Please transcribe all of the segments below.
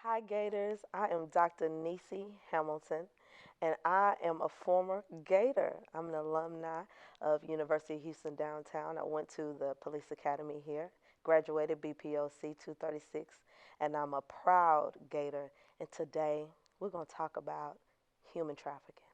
Hi, Gators. I am Dr. Nissi Hamilton, and I am a former Gator. I'm an alumni of University of Houston downtown. I went to the police academy here, graduated BPOC 236, and I'm a proud Gator. And today we're going to talk about human trafficking.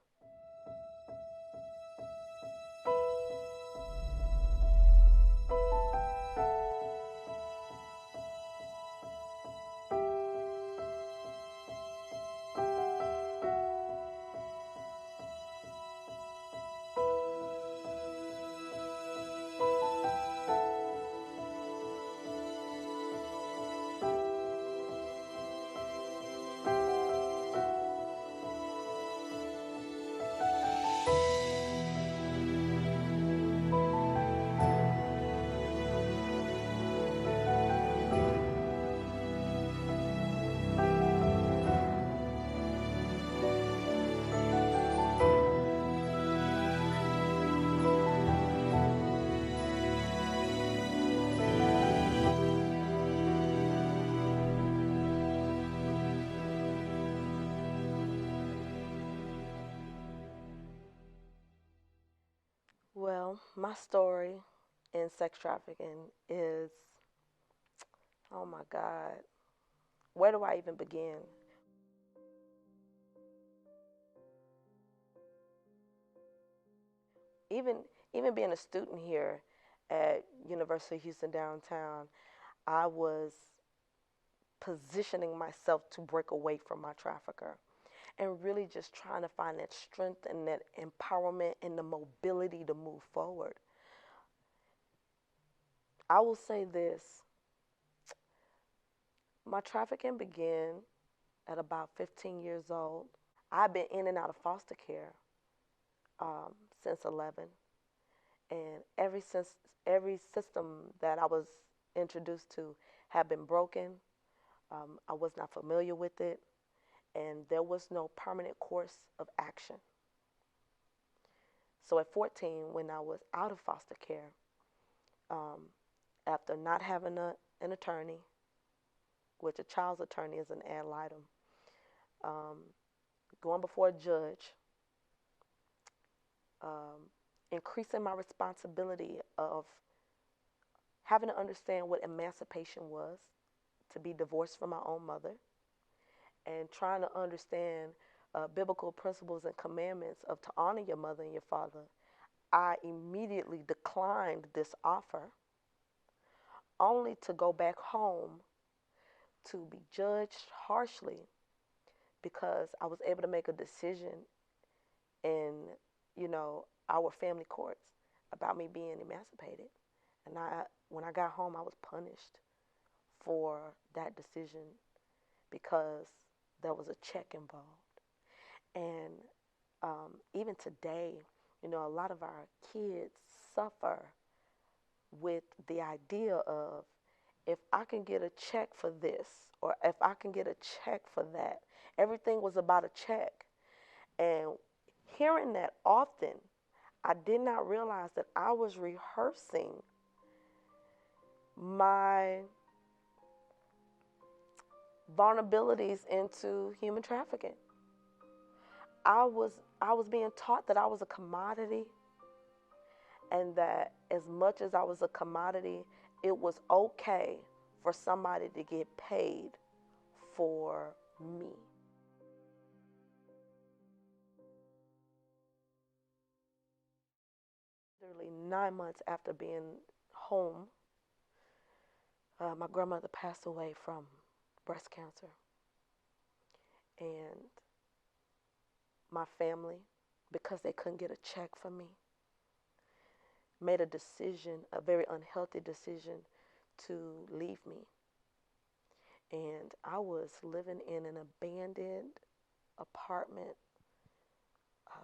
Well, my story in sex trafficking is, oh my God, where do I even begin? even even being a student here at University of Houston downtown, I was positioning myself to break away from my trafficker and really just trying to find that strength and that empowerment and the mobility to move forward. I will say this, my trafficking began at about 15 years old. I've been in and out of foster care since 11, and every system that I was introduced to had been broken. I was not familiar with it, and there was no permanent course of action. So at 14, when I was out of foster care, um, after not having an attorney, which a child's attorney is an ad litem, um, going before a judge, um, increasing my responsibility of having to understand what emancipation was, to be divorced from my own mother, and trying to understand biblical principles and commandments of to honor your mother and your father, I immediately declined this offer, only to go back home to be judged harshly because I was able to make a decision in, our family courts about me being emancipated. And when I got home, I was punished for that decision because there was a check involved. And even today, a lot of our kids suffer with the idea of, if I can get a check for this or if I can get a check for that. Everything was about a check. And hearing that often, I did not realize that I was rehearsing my vulnerabilities into human trafficking. I was being taught that I was a commodity, and that as much as I was a commodity, it was okay for somebody to get paid for me. Literally 9 months after being home, my grandmother passed away from breast cancer. And my family, because they couldn't get a check for me, made a decision, a very unhealthy decision, to leave me. And I was living in an abandoned apartment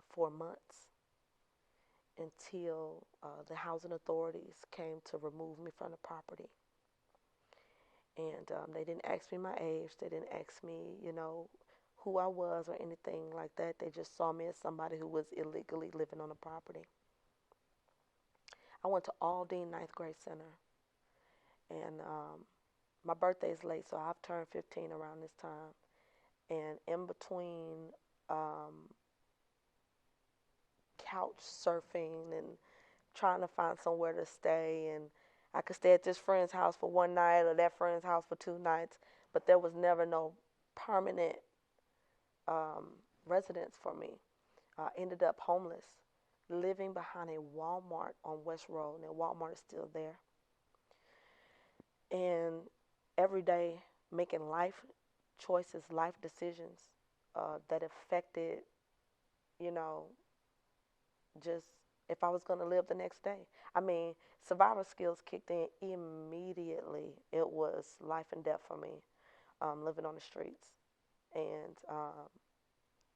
for months until the housing authorities came to remove me from the property. And they didn't ask me my age. They didn't ask me, who I was or anything like that. They just saw me as somebody who was illegally living on the property. I went to Aldine Ninth Grade Center, and my birthday is late, so I've turned 15 around this time. And in between um, couch surfing and trying to find somewhere to stay, and I could stay at this friend's house for one night or that friend's house for 2 nights, but there was never no permanent um, residence for me. I ended up homeless, living behind a Walmart on West Road, and Walmart is still there. And every day making life choices, life decisions that affected, you know, just if I was going to live the next day. I mean, survival skills kicked in immediately. It was life and death for me, living on the streets. And,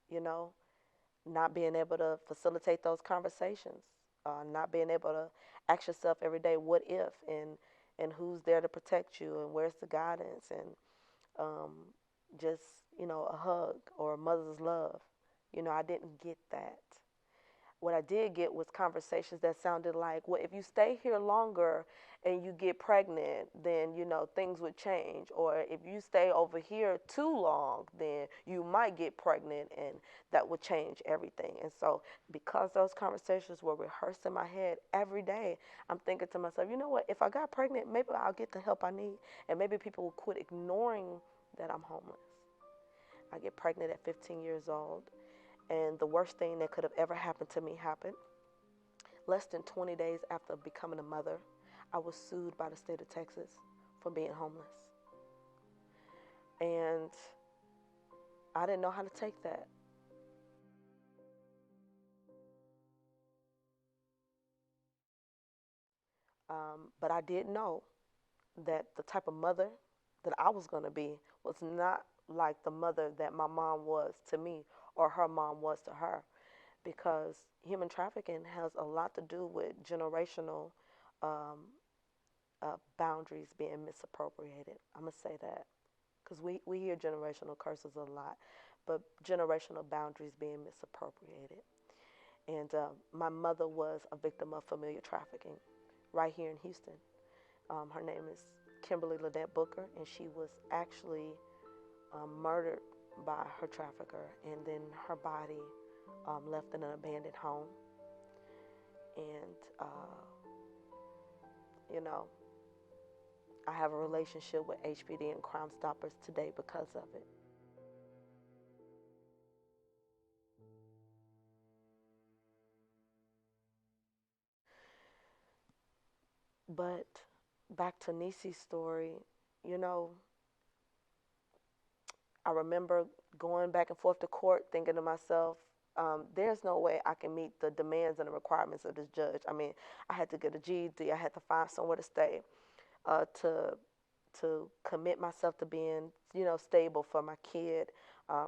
you know, not being able to facilitate those conversations, not being able to ask yourself every day, what if, and who's there to protect you, and where's the guidance, and um, just, a hug or a mother's love. I didn't get that. What I did get was conversations that sounded like, well, if you stay here longer and you get pregnant, then, things would change. Or if you stay over here too long, then you might get pregnant and that would change everything. And so, because those conversations were rehearsed in my head every day, I'm thinking to myself, you know what, if I got pregnant, maybe I'll get the help I need. And maybe people will quit ignoring that I'm homeless. I get pregnant at 15 years old. And the worst thing that could have ever happened to me happened. Less than 20 days after becoming a mother, I was sued by the state of Texas for being homeless. And I didn't know how to take that. But I did know that the type of mother that I was going to be was not like the mother that my mom was to me or her mom was to her, because human trafficking has a lot to do with generational um, boundaries being misappropriated. I'm going to say that because we hear generational curses a lot, but generational boundaries being misappropriated. And my mother was a victim of familiar trafficking right here in Houston. Her name is Kimberly Lynette Booker, and she was actually murdered by her trafficker, and then her body left in an abandoned home. And, you know, I have a relationship with HPD and Crime Stoppers today because of it. But back to Nissi's story, you know, I remember going back and forth to court thinking to myself, there's no way I can meet the demands and the requirements of this judge. I mean, I had to get a GED, I had to find somewhere to stay, to commit myself to being, stable for my kid. I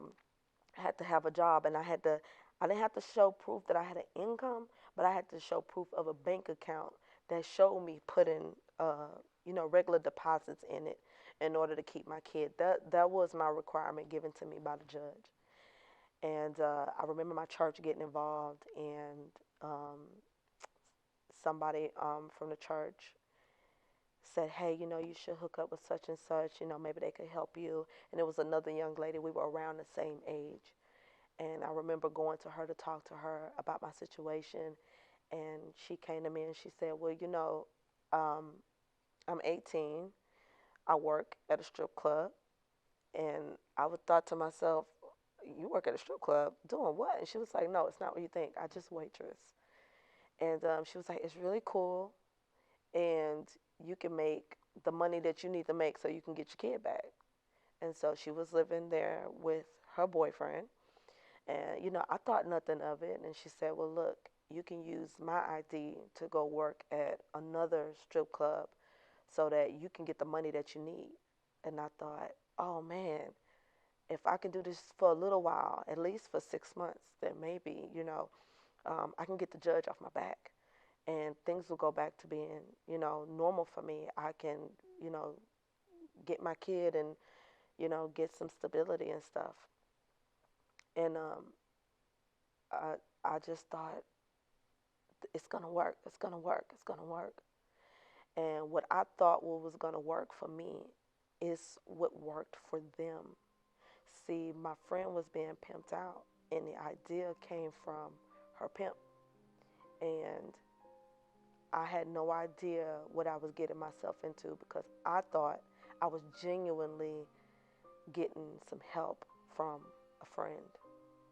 had to have a job, and I didn't have to show proof that I had an income, but I had to show proof of a bank account that showed me putting, regular deposits in it in order to keep my kid. That was my requirement given to me by the judge. And I remember my church getting involved, and somebody from the church said, hey, you should hook up with such and such, maybe they could help you. And it was another young lady, we were around the same age. And I remember going to her to talk to her about my situation. And she came to me and she said, well, um, I'm 18. I work at a strip club. And I would thought to myself, you work at a strip club doing what? And she was like, no, it's not what you think. I just waitress. And she was like, it's really cool. And you can make the money that you need to make so you can get your kid back. And so she was living there with her boyfriend. And, I thought nothing of it. And she said, well, look, you can use my ID to go work at another strip club so that you can get the money that you need. And I thought, oh man, if I can do this for a little while, at least for 6 months, then maybe, I can get the judge off my back and things will go back to being, normal for me. I can, you know, get my kid and, get some stability and stuff. And I, I just thought, it's going to work, it's going to work, it's going to work. And what I thought was going to work for me it's what worked for them. See, my friend was being pimped out, and the idea came from her pimp. And I had no idea what I was getting myself into because I thought I was genuinely getting some help from a friend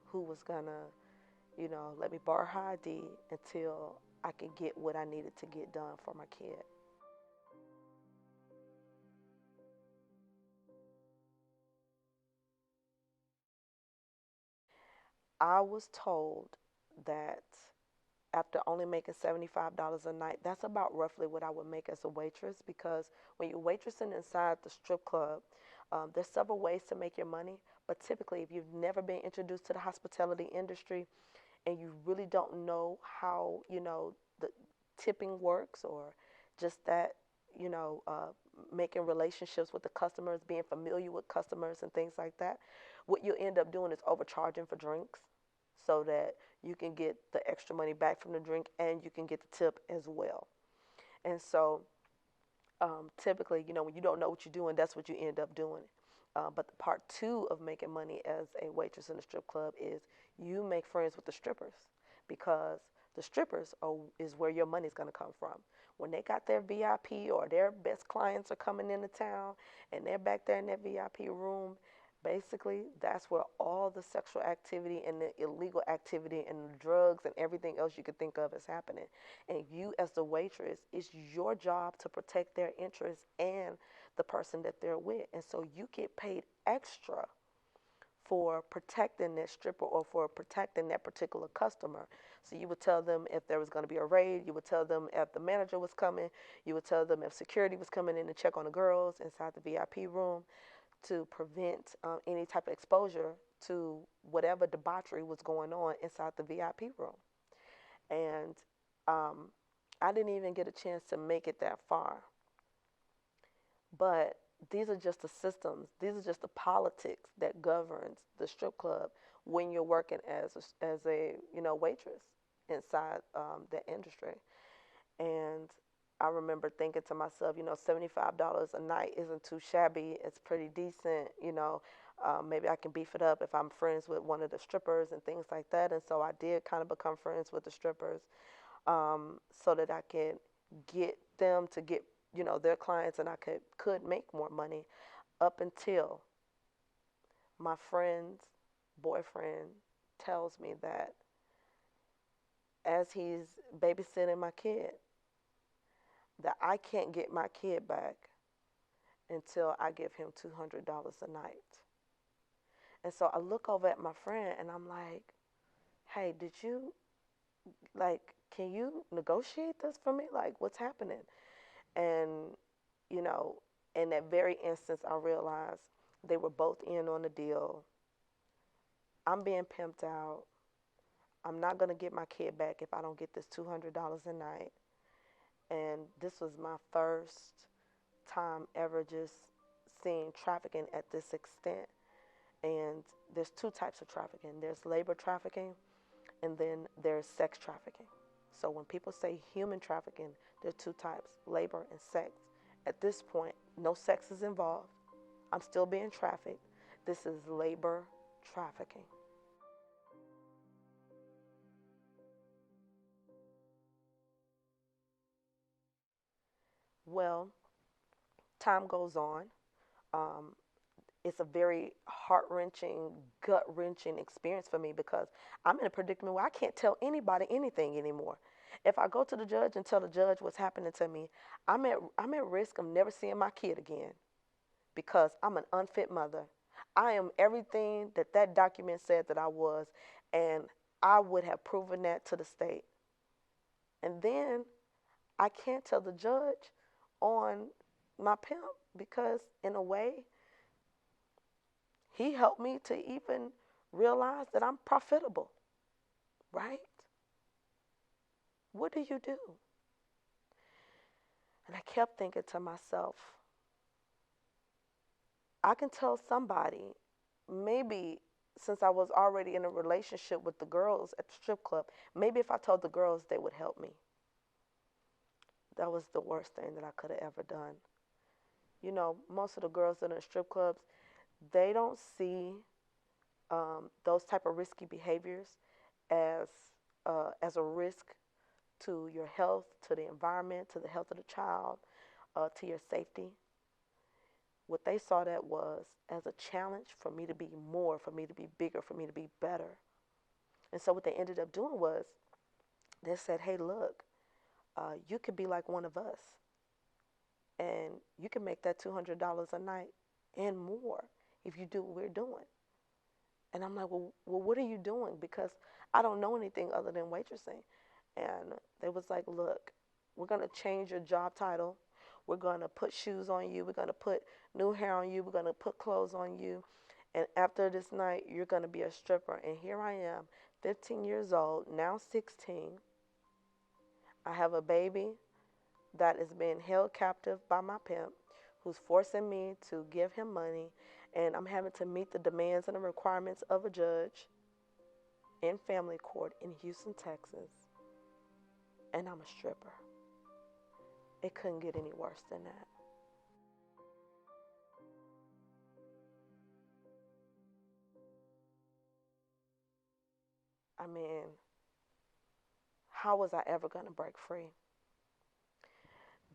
who was gonna, let me borrow her ID until I could get what I needed to get done for my kid. I was told that after only making $75 a night, that's about roughly what I would make as a waitress because when you're waitressing inside the strip club, there's several ways to make your money. But typically, if you've never been introduced to the hospitality industry and you really don't know how, the tipping works or just that, you know, uh, making relationships with the customers, being familiar with customers and things like that, what you end up doing is overcharging for drinks so that you can get the extra money back from the drink and you can get the tip as well. And so typically, when you don't know what you're doing, that's what you end up doing. But the part two of making money as a waitress in a strip club is you make friends with the strippers because the strippers is where your money's going to come from. When they got their VIP or their best clients are coming into town and they're back there in their VIP room, basically that's where all the sexual activity and the illegal activity and the drugs and everything else you could think of is happening. And you, as the waitress, it's your job to protect their interests and the person that they're with. And so you get paid extra for protecting that stripper or for protecting that particular customer. So you would tell them if there was going to be a raid, you would tell them if the manager was coming, you would tell them if security was coming in to check on the girls inside the VIP room to prevent any type of exposure to whatever debauchery was going on inside the VIP room. And um, I didn't even get a chance to make it that far. But these are just the systems. These are just the politics that governs the strip club when you're working as a waitress inside the industry. And I remember thinking to myself, $75 a night isn't too shabby. It's pretty decent. Maybe I can beef it up if I'm friends with one of the strippers and things like that. And so I did kind of become friends with the strippers so that I could get them to get their clients and I could make more money up until my friend's boyfriend tells me that as he's babysitting my kid that I can't get my kid back until I give him $200 a night. And so I look over at my friend and I'm like, hey, did you, like, can you negotiate this for me? Like, what's happening? And, you know, in that very instance, I realized they were both in on the deal. I'm being pimped out. I'm not going to get my kid back if I don't get this $200 a night. And this was my first time ever just seeing trafficking at this extent. And there's two types of trafficking. There's labor trafficking and then there's sex trafficking. So when people say human trafficking, there are two types, labor and sex. At this point, no sex is involved. I'm still being trafficked. This is labor trafficking. Well, time goes on. Um, it's a very heart-wrenching, gut-wrenching experience for me because I'm in a predicament where I can't tell anybody anything anymore. If I go to the judge and tell the judge what's happening to me, I'm at risk of never seeing my kid again because I'm an unfit mother. I am everything that that document said that I was, and I would have proven that to the state. And then I can't tell the judge on my pimp because, in a way, he helped me to even realize that I'm profitable, right? What do you do? And I kept thinking to myself, I can tell somebody, maybe since I was already in a relationship with the girls at the strip club, maybe if I told the girls, they would help me. That was the worst thing that I could have ever done. most of the girls that are in strip clubs, they don't see those type of risky behaviors as as a risk to your health, to the environment, to the health of the child, to your safety. What they saw that was as a challenge for me to be more, for me to be bigger, for me to be better. And so what they ended up doing was they said, hey, look, you could be like one of us and you can make that $200 a night and more if you do what we're doing. And I'm like, well, what are you doing? Because I don't know anything other than waitressing. And they was like, look, we're going to change your job title. We're going to put shoes on you. We're going to put new hair on you. We're going to put clothes on you. And after this night, you're going to be a stripper. And here I am, 15 years old, now 16. I have a baby that is being held captive by my pimp, who's forcing me to give him money. And I'm having to meet the demands and the requirements of a judge in family court in Houston, Texas. And I'm a stripper. It couldn't get any worse than that. I mean, how was I ever going to break free?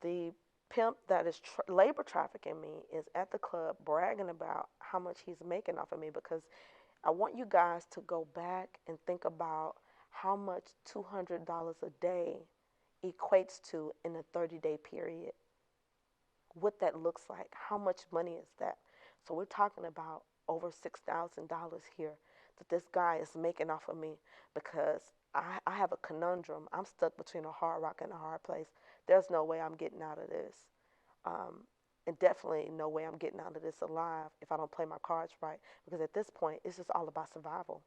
The pimp that is labor trafficking me is at the club bragging about how much he's making off of me, because I want you guys to go back and think about how much $200 a day equates to in a 30-day period. What that looks like, how much money is that? So we're talking about over $6,000 here that this guy is making off of me, because I have a conundrum. I'm stuck between a hard rock and a hard place. There's no way I'm getting out of this. Um, and definitely no way I'm getting out of this alive if I don't play my cards right, because at this point, it's just all about survival.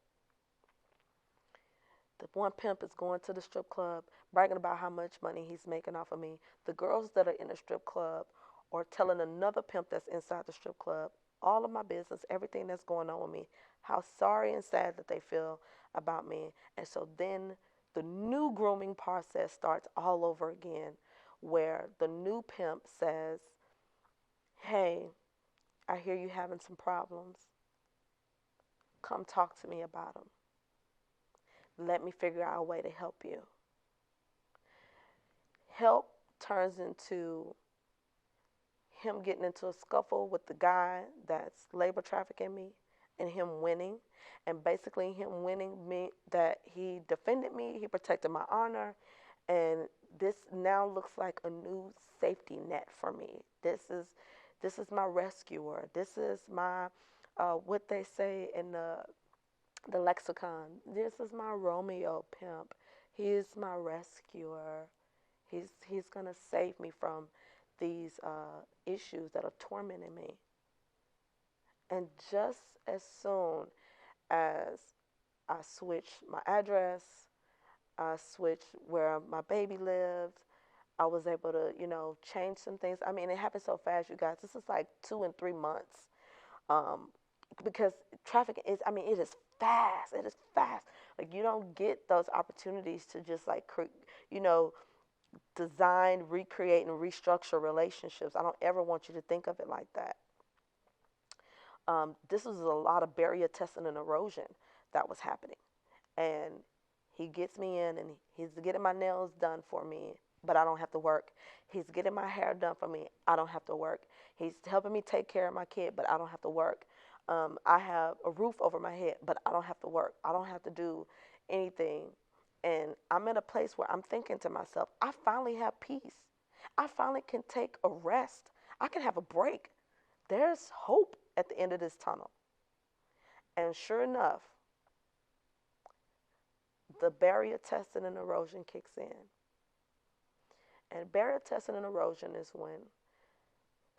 The one pimp is going to the strip club, bragging about how much money he's making off of me. The girls that are in the strip club are telling another pimp that's inside the strip club all of my business, everything that's going on with me, how sorry and sad that they feel about me. And so then the new grooming process starts all over again, where the new pimp says, hey, I hear you having some problems. Come talk to me about them. Let me figure out a way to help you. Help turns into him getting into a scuffle with the guy that's labor trafficking me, and him winning. And basically him winning me that he defended me, he protected my honor, and this now looks like a new safety net for me. This is my rescuer. This is my what they say in the lexicon. This is my Romeo pimp. He is my rescuer. He's gonna save me from these issues that are tormenting me. And just as soon as I switched my address, I switched where my baby lived, I was able to, change some things. I mean, it happened so fast, you guys. This is like 2 and 3 months. Um, because trafficking is, I mean, it is fast. It is fast. Like, you don't get those opportunities to just like, you know, design, recreate, and restructure relationships. I don't ever want you to think of it like that. This was a lot of barrier testing and erosion that was happening. And he gets me in and he's getting my nails done for me, but I don't have to work. He's getting my hair done for me. I don't have to work. He's helping me take care of my kid, but I don't have to work. I have a roof over my head, but I don't have to work. I don't have to do anything. And I'm at a place where I'm thinking to myself, I finally have peace. I finally can take a rest. I can have a break. There's hope at the end of this tunnel. And sure enough, the barrier testing and erosion kicks in. And barrier testing and erosion is when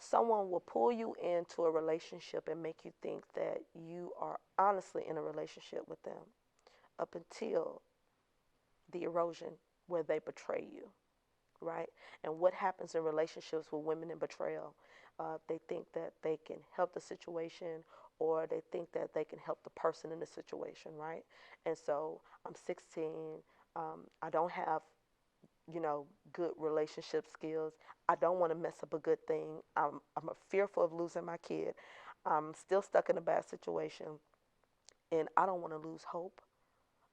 someone will pull you into a relationship and make you think that you are honestly in a relationship with them up until the erosion where they betray you, right? And what happens in relationships with women in betrayal? They think that they can help the situation, or they think that they can help the person in the situation, right? And so I'm 16. I don't have, good relationship skills. I don't want to mess up a good thing. I'm fearful of losing my kid. I'm still stuck in a bad situation, and I don't want to lose hope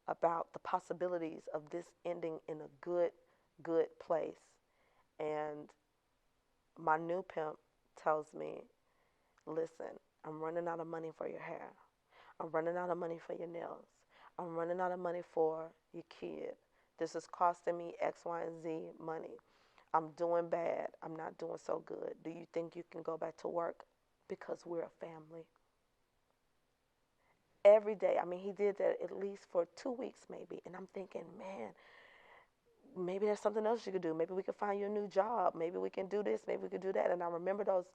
about the possibilities of this ending in a good place. And my new pimp tells me, listen, I'm running out of money for your hair. I'm running out of money for your nails. I'm running out of money for your kid. This is costing me X, Y, and Z money. I'm doing bad. I'm not doing so good. Do you think you can go back to work? Because we're a family. Every day. I mean, he did that at least for 2 weeks, maybe. And I'm thinking, man, maybe there's something else you could do. Maybe we could find you a new job. Maybe we can do this. Maybe we could do that. And I remember those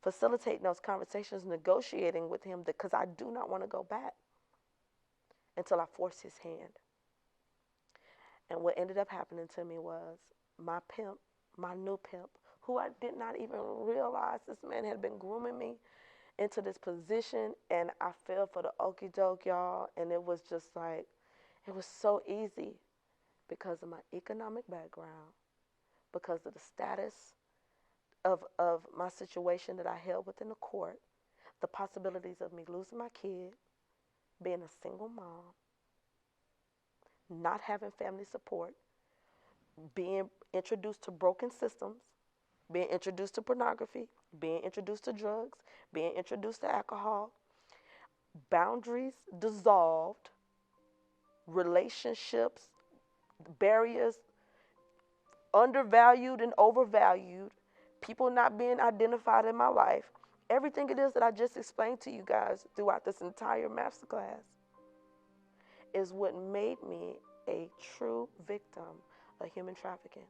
facilitating those conversations, negotiating with him because I do not want to go back until I force his hand. And what ended up happening to me was my pimp, my new pimp, who I did not even realize this man had been grooming me into this position, and I fell for the okie doke, y'all, and it was just like, it was so easy because of my economic background, because of the status of my situation that I held within the court, the possibilities of me losing my kid, being a single mom, not having family support, being introduced to broken systems, being introduced to pornography, being introduced to drugs, being introduced to alcohol, boundaries dissolved, relationships, barriers undervalued and overvalued, people not being identified in my life. Everything it is that I just explained to you guys throughout this entire masterclass is what made me a true victim of human trafficking.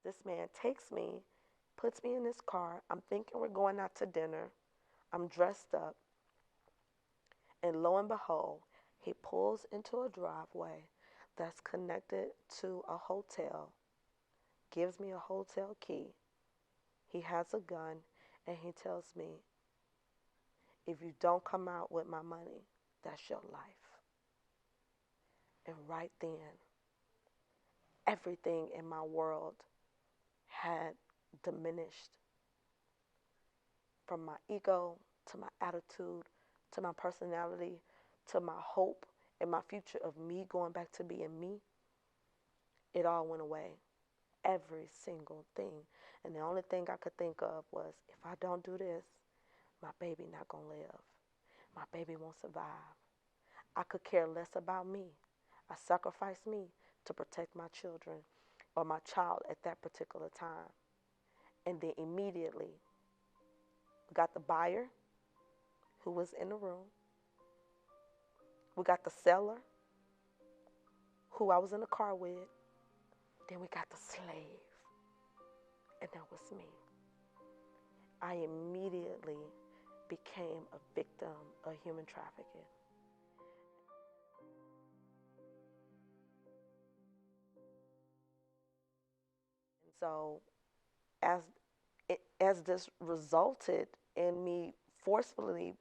This man takes me, puts me in his car. I'm thinking we're going out to dinner. I'm dressed up. And lo and behold, he pulls into a driveway that's connected to a hotel, gives me a hotel key. He has a gun, and he tells me, if you don't come out with my money, that's your life. And right then, everything in my world had diminished, from my ego to my attitude to my personality to my hope and my future of me going back to being me. It all went away. Every single thing. And the only thing I could think of was, if I don't do this, my baby not gonna live. My baby won't survive. I could care less about me. I sacrificed me to protect my children or my child at that particular time. And then immediately we got the buyer who was in the room. We got the seller who I was in the car with. Then we got the slave, and that was me. I immediately became a victim of human trafficking. And so as this resulted in me forcefully,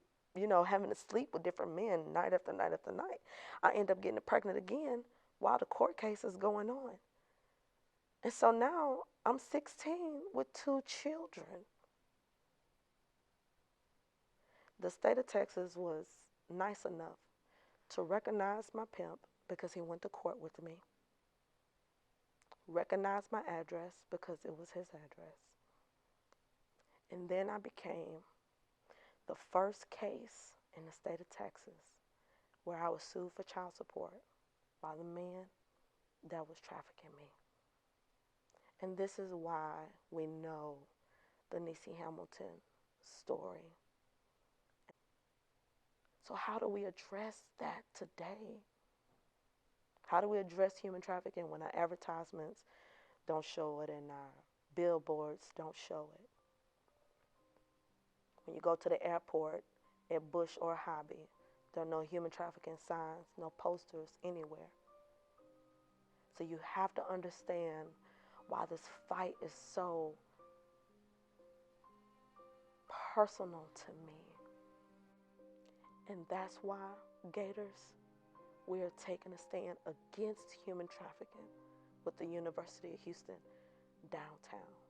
having to sleep with different men night after night after night, I end up getting pregnant again while the court case is going on. And so now I'm 16 with 2 children. The state of Texas was nice enough to recognize my pimp because he went to court with me, recognize my address because it was his address. And then I became the first case in the state of Texas where I was sued for child support by the man that was trafficking me. And this is why we know the Nissi Hamilton story. So how do we address that today? How do we address human trafficking when our advertisements don't show it and our billboards don't show it? When you go to the airport at Bush or Hobby, there are no human trafficking signs, no posters anywhere. So you have to understand why this fight is so personal to me. And that's why, Gators, we are taking a stand against human trafficking with the University of Houston downtown.